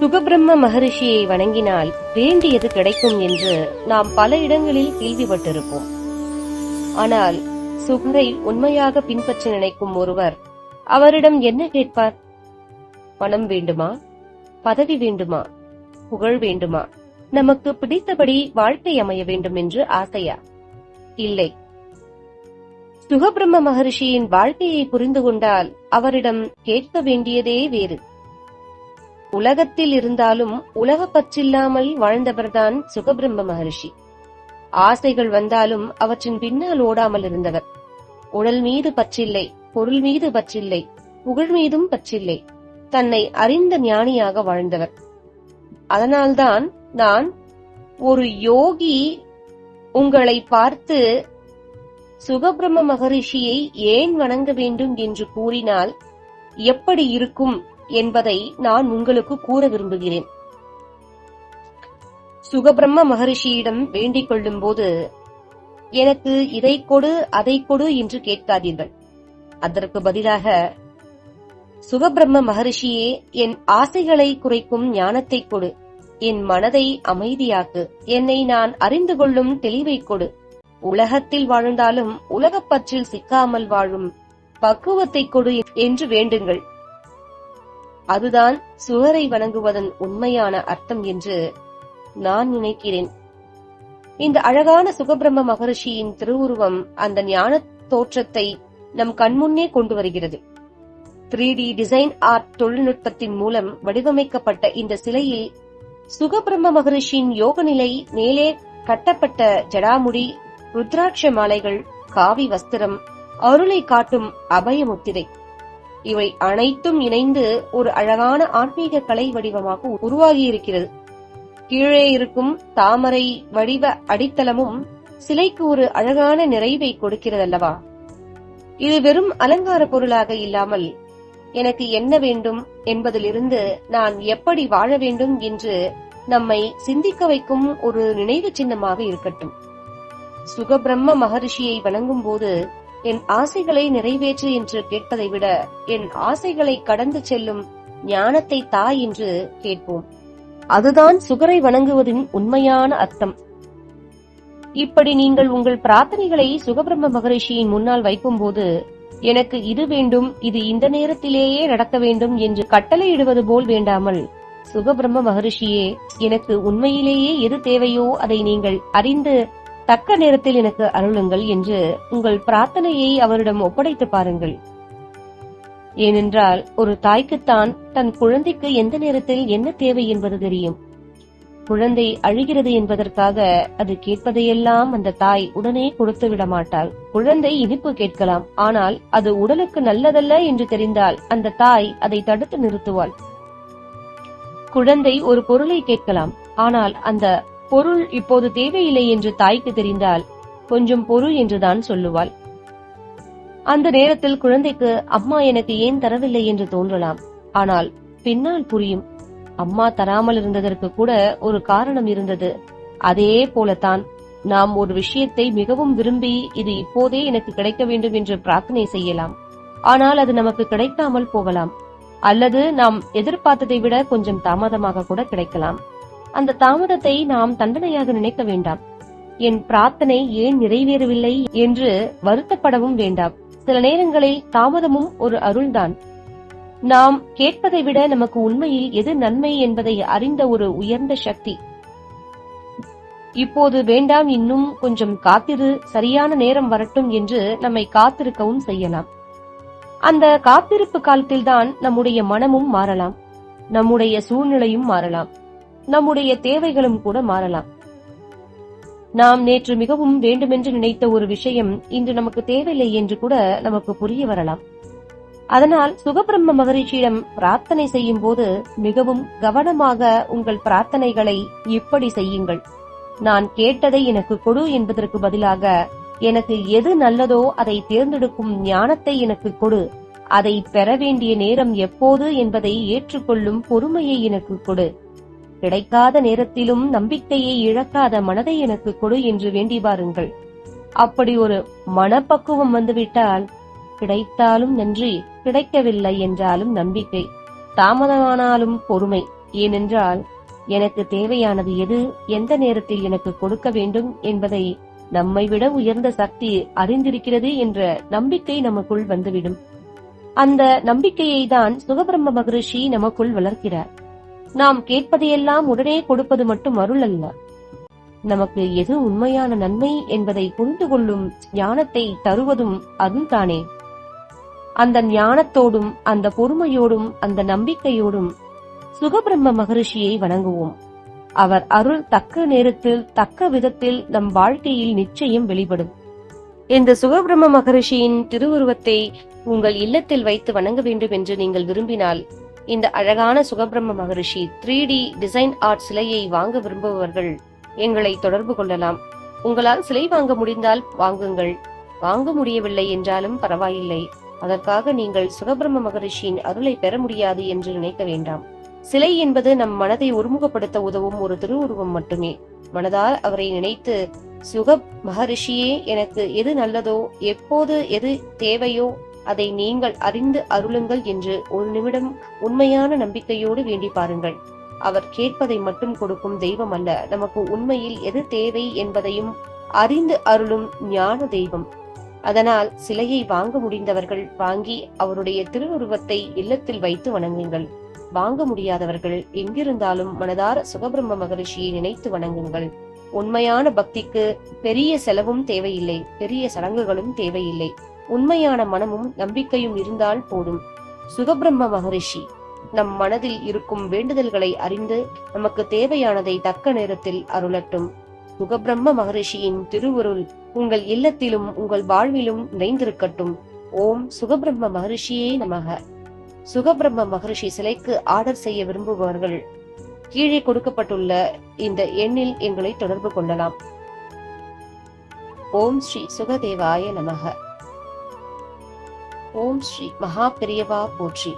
சுகபிரம்ம மகரிஷியை வணங்கினால் வேண்டியது கிடைக்கும் என்று நாம் பல இடங்களில் கேள்விப்பட்டிருப்போம். ஆனால் சுகரை உண்மையாக பின்பற்ற நினைக்கும் ஒருவர் அவரிடம் என்ன கேட்பார்? பணம் வேண்டுமா? பதவி வேண்டுமா? புகழ் வேண்டுமா? நமக்கு பிடித்தபடி வாழ்க்கை அமைய வேண்டும் என்று ஆசையா? இல்லை. சுகபிரம்ம மகரிஷியின் வாழ்க்கையை புரிந்து கொண்டால் அவரிடம் கேட்க வேண்டியதே வேறு. உலகத்தில் இருந்தாலும் உலக பற்றில்லாமல் வாழ்ந்தவர்தான் சுகபிரம்ம மகரிஷி. ஆசைகள் வந்தாலும் அவற்றின் பின்னால் ஓடாமல் இருந்தவர். உடல் மீது பற்றில்லை, பொருள் மீது பற்றில்லை, புகழ் மீதும் பற்றில்லை. தன்னை அறிந்த ஞானியாக வாழ்ந்தவர். அதனால்தான் நான் ஒரு யோகி உங்களை பார்த்து சுகபிரம்ம மகரிஷியை ஏன் வணங்க வேண்டும் என்று கூறினால் எப்படி இருக்கும் என்பதை நான் உங்களுக்கு கூற விரும்புகிறேன். சுகபிரம்ம மகரிஷியிடம் வேண்டிக் கொள்ளும் போது எனக்கு இதை கொடு அதை கொடு என்று கேட்காதீர்கள். அதற்கு பதிலாக, சுகபிரம்ம மகரிஷியே, என் ஆசைகளை குறைக்கும் ஞானத்தை கொடு, என் மனதை அமைதியாக்கு, என்னை நான் அறிந்து கொள்ளும் தெளிவை கொடு, உலகத்தில் வாழ்ந்தாலும் உலகப்பற்றில் சிக்காமல் வாழும் பக்குவத்தை கொடு என்று வேண்டுங்கள். அதுதான் சுகரை வணங்குவதன் உண்மையான அர்த்தம் என்று நான் நினைக்கிறேன். இந்த அழகான சுகபிரம்ம மகரிஷியின் திருவுருவம் அந்த ஞான தோற்றத்தை நம் கண்முன்னே கொண்டு வருகிறது. 3D டிசைன் ஆர்ட் தொழில்நுட்பத்தின் மூலம் வடிவமைக்கப்பட்ட இந்த சிலையில் சுகபிரம்ம மகரிஷியின் யோக நிலை, மேலே கட்டப்பட்ட ஜடாமுடி, ருத்ராட்ச மாலைகள், காவி வஸ்திரம், அருளை காட்டும் அபய முத்திரை, இவை அனைத்தும் இணைந்து ஒரு அழகான ஆன்மீக கலை வடிவமாக உருவாகியிருக்கிறது. கீழே இருக்கும் தாமரை வடிவ அடித்தளமும் சிலைக்கு ஒரு அழகான நிறைவை கொடுக்கிறதல்லவா? இது வெறும் அலங்கார பொருளாக இல்லாமல் எனக்கு என்ன வேண்டும் என்பதிலிருந்து நான் எப்படி வாழ வேண்டும் என்று நம்மை சிந்திக்க வைக்கும் ஒரு நினைவு சின்னமாக இருக்கட்டும். சுகபிரம்ம மகரிஷியை வணங்கும் போது என் ஆசைகளை நிறைவேற்று என்று கேட்பதை விட என் ஆசைகளை கடந்து செல்லும் ஞானத்தை தா என்று கேட்போம். அதுதான் சுகரை வணங்குவதின் உண்மையான அர்த்தம். இப்படி நீங்கள் உங்கள் பிரார்த்தனைகளை சுகபிரம்ம மகரிஷியின் முன்னால் வைக்கும் போது, எனக்கு இது வேண்டும், இது இந்த நேரத்திலேயே நடக்க வேண்டும் என்று கட்டளையிடுவது போல் வேண்டாமல், சுகபிரம்ம மகரிஷியே, எனக்கு உண்மையிலேயே எது தேவையோ அதை நீங்கள் அறிந்து தக்க நேரத்தில் எனக்கு அருளுங்கள் என்று உங்கள் பிரார்த்தனையை அவரிடம் ஒப்படைத்து பாருங்கள். ஏனென்றால் ஒரு தாய்க்குத்தான் தன் குழந்தைக்கு எந்த நேரத்தில் என்ன தேவை என்பது தெரியும். குழந்தை அழுகிறது என்பதற்காக அது கேட்பதையெல்லாம் அந்த தாய் உடனே கொடுத்து விட மாட்டாள். குழந்தை இனிப்பு கேட்கலாம், ஆனால் அது உடலுக்கு நல்லதல்ல என்று தெரிந்தால் அந்த தாய் அதை தடுத்து நிறுத்துவாள். குழந்தை ஒரு பொருளை கேட்கலாம், ஆனால் அந்த பொருள் இப்போது தேவையில்லை என்று தாய்க்கு தெரிந்தால் கொஞ்சம் பொறு என்றுதான் சொல்லுவாள். அந்த நேரத்தில் குழந்தைக்கு அம்மா எனக்கு ஏன் தரவில்லை என்று தோன்றலாம். ஆனால் பின்னால் புரியும், அம்மா தராமல் இருந்ததற்கு கூட ஒரு காரணம் இருந்தது. அதே போலத்தான் நாம் ஒரு விஷயத்தை மிகவும் விரும்பி இது இப்போதே எனக்கு கிடைக்க வேண்டும் என்று பிரார்த்தனை செய்யலாம். ஆனால் அது நமக்கு கிடைக்காமல் போகலாம், அல்லது நாம் எதிர்பார்த்ததை விட கொஞ்சம் தாமதமாக கூட கிடைக்கலாம். அந்த தாமதத்தை நாம் தண்டனையாக நினைக்க வேண்டாம். என் பிரார்த்தனை ஏன் நிறைவேறவில்லை என்று வருத்தப்படவும் வேண்டாம். சில நேரங்களில் தாமதமும் ஒரு அருள்தான். நாம் கேட்பதை விட நமக்கு உண்மையில் எது நன்மை என்பதை அறிந்த ஒரு உயர்ந்த சக்தி. இப்போது வேண்டாம், இன்னும் கொஞ்சம் காத்திரு, சரியான நேரம் வரட்டும் என்று நம்மை காத்திருக்கவும் செய்யலாம். அந்த காத்திருப்பு காலத்தில்தான் நம்முடைய மனமும் மாறலாம், நம்முடைய சூழ்நிலையும் மாறலாம், நம்முடைய தேவைகளும் கூட மாறலாம். நாம் நேற்று மிகவும் வேண்டுமென்று நினைத்த ஒரு விஷயம் இன்று நமக்கு தேவையில்லை என்று கூட நமக்கு புரிய வரலாம். அதனால் சுகபிரம்ம மகரிஷியிடம் பிரார்த்தனை செய்யும் போது மிகவும் கவனமாக உங்கள் பிரார்த்தனைகளை இப்படி செய்யுங்கள். நான் கேட்டதை எனக்கு கொடு என்பதற்கு பதிலாக, எனக்கு எது நல்லதோ அதை தேர்ந்தெடுக்கும் ஞானத்தை எனக்கு கொடு, அதை பெற வேண்டிய நேரம் எப்போது என்பதை ஏற்றுக்கொள்ளும் பொறுமையை எனக்கு கொடு, கிடைக்காத நேரத்திலும் நம்பிக்கையை இழக்காத மனதை எனக்கு கொடு என்று வேண்டி பாருங்கள். அப்படி ஒரு மனப்பக்குவம் வந்துவிட்டால் கிடைத்தாலும் நன்றி, கிடைக்கவில்லை என்றாலும் நம்பிக்கை, தாமதமானாலும் பொறுமை, ஏனென்றால் எனக்கு தேவையானது எது, எந்த நேரத்தில் எனக்கு கொடுக்க வேண்டும் என்பதை நம்மை விட உயர்ந்த சக்தி அறிந்திருக்கிறது என்ற நம்பிக்கை நமக்குள் வந்துவிடும். அந்த நம்பிக்கையை தான் சுகபிரம்ம மகரிஷி நமக்குள் வளர்க்கிறார். நாம் கேட்பதையெல்லாம் உடனே கொடுப்பது மட்டும் அருள் அல்ல. நமக்கு எது உண்மையான நன்மை என்பதை புரிந்து கொள்ளும் ஞானத்தை தருவதும் அதுதானே. அந்த ஞானத்தோடும் அந்த பொறுமையோடும் அந்த நம்பிக்கையோடும் சுகபிரம்ம மகரிஷியை வணங்குவோம். அவர் அருள் தக்க நேரத்தில் தக்க விதத்தில் நம் வாழ்க்கையில் நிச்சயம் வெளிப்படும். இந்த சுகபிரம்ம மகரிஷியின் திருவுருவத்தை உங்கள் இல்லத்தில் வைத்து வணங்க வேண்டும் என்று நீங்கள் விரும்பினால், இந்த அழகான சுகபிரம்ம மகரிஷி 3D டிசைன் ஆர்ட் சிலையை வாங்க விரும்புபவர்கள் எங்களை தொடர்பு கொள்ளலாம். உங்களால் சிலை வாங்க முடிந்தால் வாங்குங்கள், வாங்க முடியவில்லை என்றாலும் பரவாயில்லை. அதற்காக நீங்கள் சுகபிரம்ம மகரிஷியின் அருளை பெற முடியாது என்று நினைக்க வேண்டாம். சிலை என்பது நம் மனதை ஒருமுகப்படுத்த உதவும் ஒரு திருவுருவம் மட்டுமே. மனதால் அவரை நினைத்து, சுக மகரிஷியே, எனக்கு எது நல்லதோ, எப்போது எது தேவையோ அதை நீங்கள் அறிந்து அருளுங்கள் என்று ஒரு நிமிடம் உண்மையான நம்பிக்கையோடு வேண்டி பாருங்கள். அவர் கேட்பதை மட்டும் கொடுக்கும் தெய்வம் அல்ல, நமக்கு உண்மையில் எது தேவை என்பதையும் அறிந்து அருளும் ஞான தெய்வம். அதனால் சிலையை வாங்க முடிந்தவர்கள் வாங்கி அவருடைய திருவுருவத்தை இல்லத்தில் வைத்து வணங்குங்கள். வாங்க முடியாதவர்கள் எங்கிருந்தாலும் மனதார சுகபிரம்ம மகரிஷியை நினைத்து வணங்குங்கள். உண்மையான பக்திக்கு பெரிய செலவும் தேவையில்லை, பெரிய சடங்குகளும் தேவையில்லை. உண்மையான மனமும் நம்பிக்கையும் இருந்தால் போதும். சுகபிரம்ம மகரிஷி நம் மனதில் இருக்கும் வேண்டுதல்களை அறிந்து நமக்கு தேவையானதை தக்க நேரத்தில் அருளட்டும். சுகபிரம்ம மகரிஷியின் திருவுருள் உங்கள் இல்லத்திலும் உங்கள் வாழ்விலும் நிறைந்திருக்கட்டும். ஓம் சுகபிரம்ம மகரிஷியே நமக. சுகபிரம்ம மகரிஷி சிலைக்கு ஆர்டர் செய்ய விரும்புபவர்கள் கீழே கொடுக்கப்பட்டுள்ள இந்த எண்ணில் எங்களை தொடர்பு கொள்ளலாம். ஓம் ஸ்ரீ சுகதேவாய நமக. ஓம் ஸ்ரீ மகா பெரியவா போற்றி.